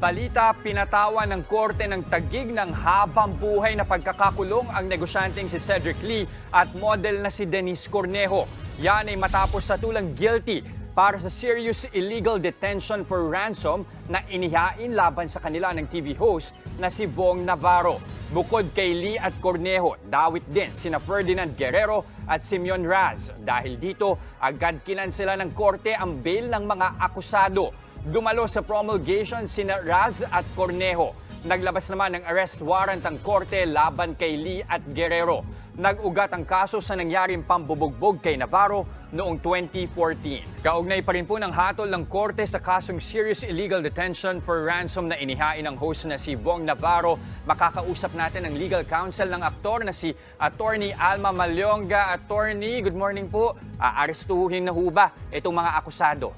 Balita, pinatawan ng korte ng tagig ng habang buhay na pagkakakulong ang negosyanteng si Cedric Lee at model na si Denise Cornejo. Yan ay matapos sa tulang guilty para sa serious illegal detention for ransom na inihain laban sa kanila ng TV host na si Bong Navarro. Bukod kay Lee at Cornejo, dawit din sina Ferdinand Guerrero at Simeon Raz. Dahil dito, agad kinansela ng korte ang bail ng mga akusado. Dumalo sa promulgation sina Raz at Cornejo. Naglabas naman ng arrest warrant ang korte laban kay Lee at Guerrero. Nag-ugat ang kaso sa nangyaring pambubugbog kay Navarro noong 2014. Kaugnay pa rin po ng hatol ng korte sa kasong serious illegal detention for ransom na inihain ng host na si Bong Navarro. Makakausap natin ang legal counsel ng aktor na si Attorney Alma Malyonga. Attorney, good morning po. Aarestuhin na ho ba itong mga akusado?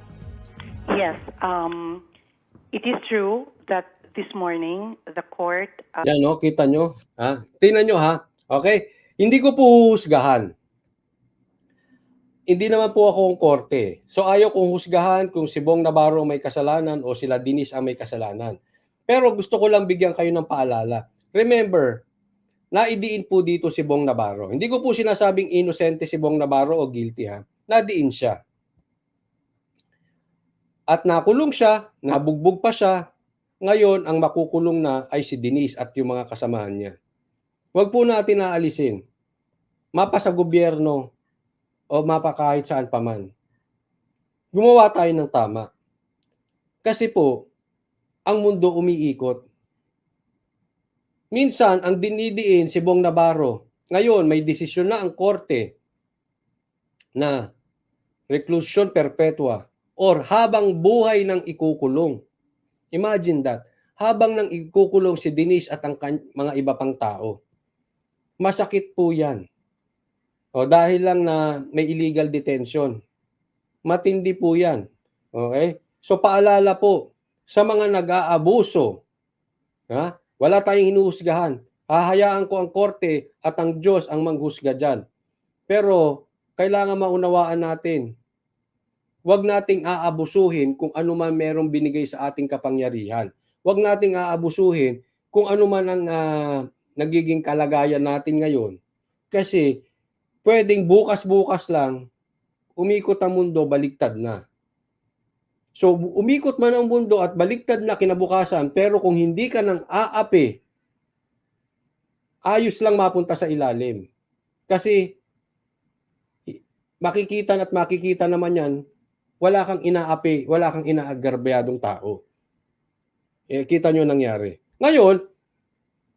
Yes, it is true that this morning the court... Yan, no? Kita nyo? Ha? Tingnan nyo, ha? Okay? Hindi ko po husgahan. Hindi naman po ako ang korte. So ayaw kong husgahan kung si Bong Navarro may kasalanan o sila Denise ang may kasalanan. Pero gusto ko lang bigyan kayo ng paalala. Remember, naidiin po dito si Bong Navarro. Hindi ko po sinasabing inosente si Bong Navarro o guilty, ha? Nadiin siya. At nakulong siya, nabugbog pa siya. Ngayon, ang makukulong na ay si Denise at yung mga kasamahan niya. Huwag po natin naalisin. Mapa sa gobyerno o mapa kahit saan pa man. Gumawa tayo ng tama. Kasi po, ang mundo umiikot. Minsan, ang dinidiin si Bong Navarro, ngayon may desisyon na ang korte na reclusion perpetua or habang buhay ng ikukulong. Imagine that. Habang nang ikukulong si Denise at ang mga iba pang tao. Masakit po yan. O dahil lang na may illegal detention. Matindi po yan. Okay? So paalala po sa mga nag-aabuso. Ha? Wala tayong hinuhusgahan. Hahayaan ko ang korte at ang Diyos ang manghusga dyan. Pero kailangan maunawaan natin. Huwag nating aabusuhin kung ano man merong binigay sa ating kapangyarihan. Huwag nating aabusuhin kung ano man ang nagiging kalagayan natin ngayon. Kasi pwedeng bukas-bukas lang, umikot ang mundo, baliktad na. So umikot man ang mundo at baliktad na kinabukasan, pero kung hindi ka nang aapi, ayos lang mapunta sa ilalim. Kasi makikita at makikita naman yan, wala kang inaapi, wala kang inaagarbyadong tao. Kita nyo nangyari. Ngayon,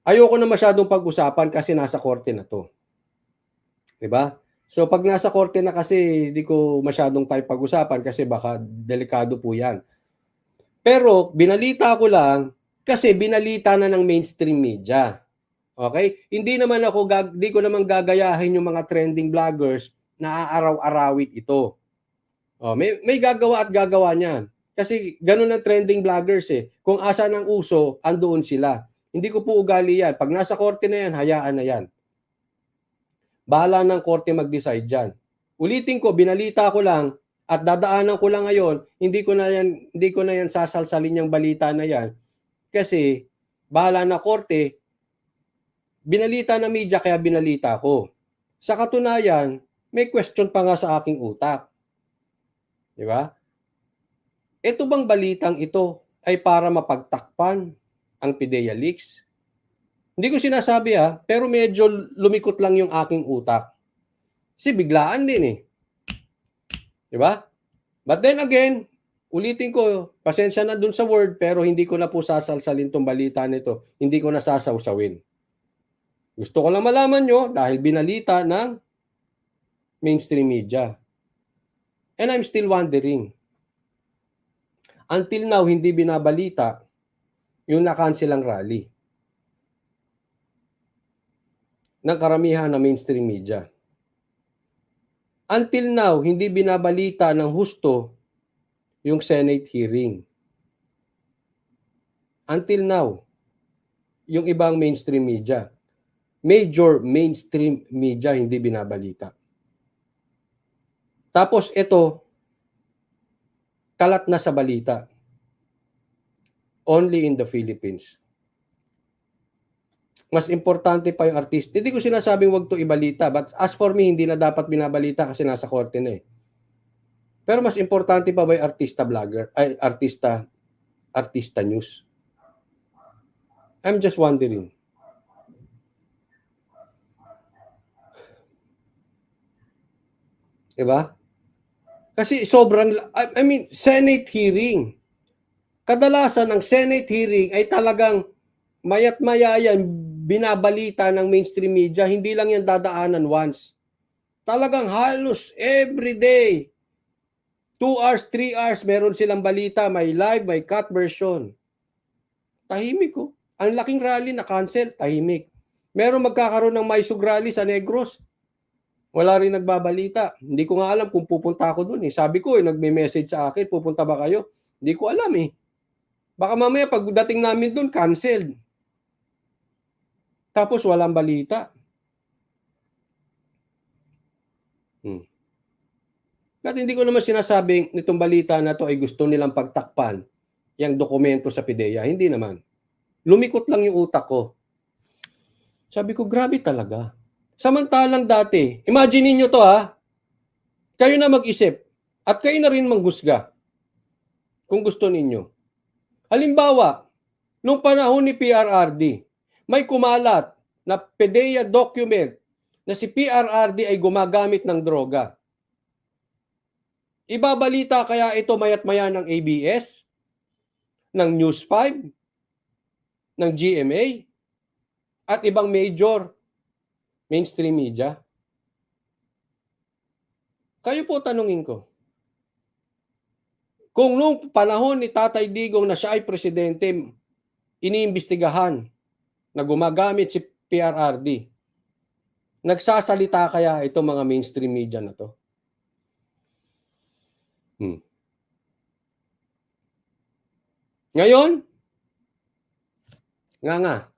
ayoko na masyadong pag-usapan kasi nasa korte na to. Diba? So pag nasa korte na kasi, hindi ko masyadong tayo pag-usapan kasi baka delikado po yan. Pero binalita ko lang kasi binalita na ng mainstream media. Okay? Hindi ko naman gagayahin yung mga trending vloggers na aaraw-arawit ito. May gagawa at gagawa niyan. Kasi ganun ang trending vloggers eh. Kung asa ng uso, andoon sila. Hindi ko po ugali yan. Pag nasa korte na yan, hayaan na yan. Bahala ng korte mag-decide dyan. Ulitin ko, binalita ko lang at dadaanan ko lang ngayon, hindi ko na yan sasalsalin yung balita na yan. Kasi bahala na korte, binalita na media kaya binalita ko. Sa katunayan, may question pa nga sa aking utak. Di ba? Ito bang balitang ito ay para mapagtakpan ang PIDEA leaks? Hindi ko sinasabi pero medyo lumikot lang yung aking utak. Kasi biglaan din eh. Di ba? But then again, ulitin ko, pasensya na dun sa word, pero hindi ko na po sasalsalin tong balita nito. Hindi ko na sasawsawin. Gusto ko lang malaman nyo dahil binalita ng mainstream media. And I'm still wondering. Until now, hindi binabalita yung na-cancel ang rally ng karamihan ng mainstream media. Until now, hindi binabalita ng husto yung Senate hearing. Until now, yung ibang mainstream media. Major mainstream media hindi binabalita. Tapos ito, kalat na sa balita. only in the Philippines. Mas importante pa yung artista. Hindi ko sinasabing wag to ibalita, but as for me, hindi na dapat binabalita kasi nasa korte na eh. Pero mas importante pa ba yung artista vlogger, ay artista news? I'm just wondering. Diba? Kasi sobrang, I mean, Senate hearing. Kadalasan ang Senate hearing ay talagang mayat maya yan, binabalita ng mainstream media, hindi lang yan dadaanan once. Talagang halos every day. 2 hours, 3 hours, meron silang balita, may live, may cut version. Tahimik ko. Ang laking rally na cancel, tahimik. Meron magkakaroon ng Maisog rally sa Negros. Wala rin nagbabalita. Hindi ko nga alam kung pupunta ako dun eh. Sabi ko nagme-message sa akin, pupunta ba kayo? Hindi ko alam eh. Baka mamaya pagdating namin dun, canceled. Tapos walang balita. At hindi ko naman sinasabing nitong balita na to ay gusto nilang pagtakpan yung dokumento sa PIDEA. Hindi naman. Lumikot lang yung utak ko. Sabi ko, grabe talaga. Samantalang dati, imagine niyo to ha, kayo na mag-isip at kayo na rin manghusga kung gusto ninyo. Halimbawa, nung panahon ni PRRD, may kumalat na PIDEA document na si PRRD ay gumagamit ng droga. Ibabalita kaya ito mayat-maya ng ABS, ng News 5, ng GMA, at ibang major mainstream media? Kayo po tanungin ko. Kung nung panahon ni Tatay Digong na siya ay presidente, iniimbestigahan na gumagamit si PRRD, nagsasalita kaya itong mga mainstream media na to? Ngayon, nga,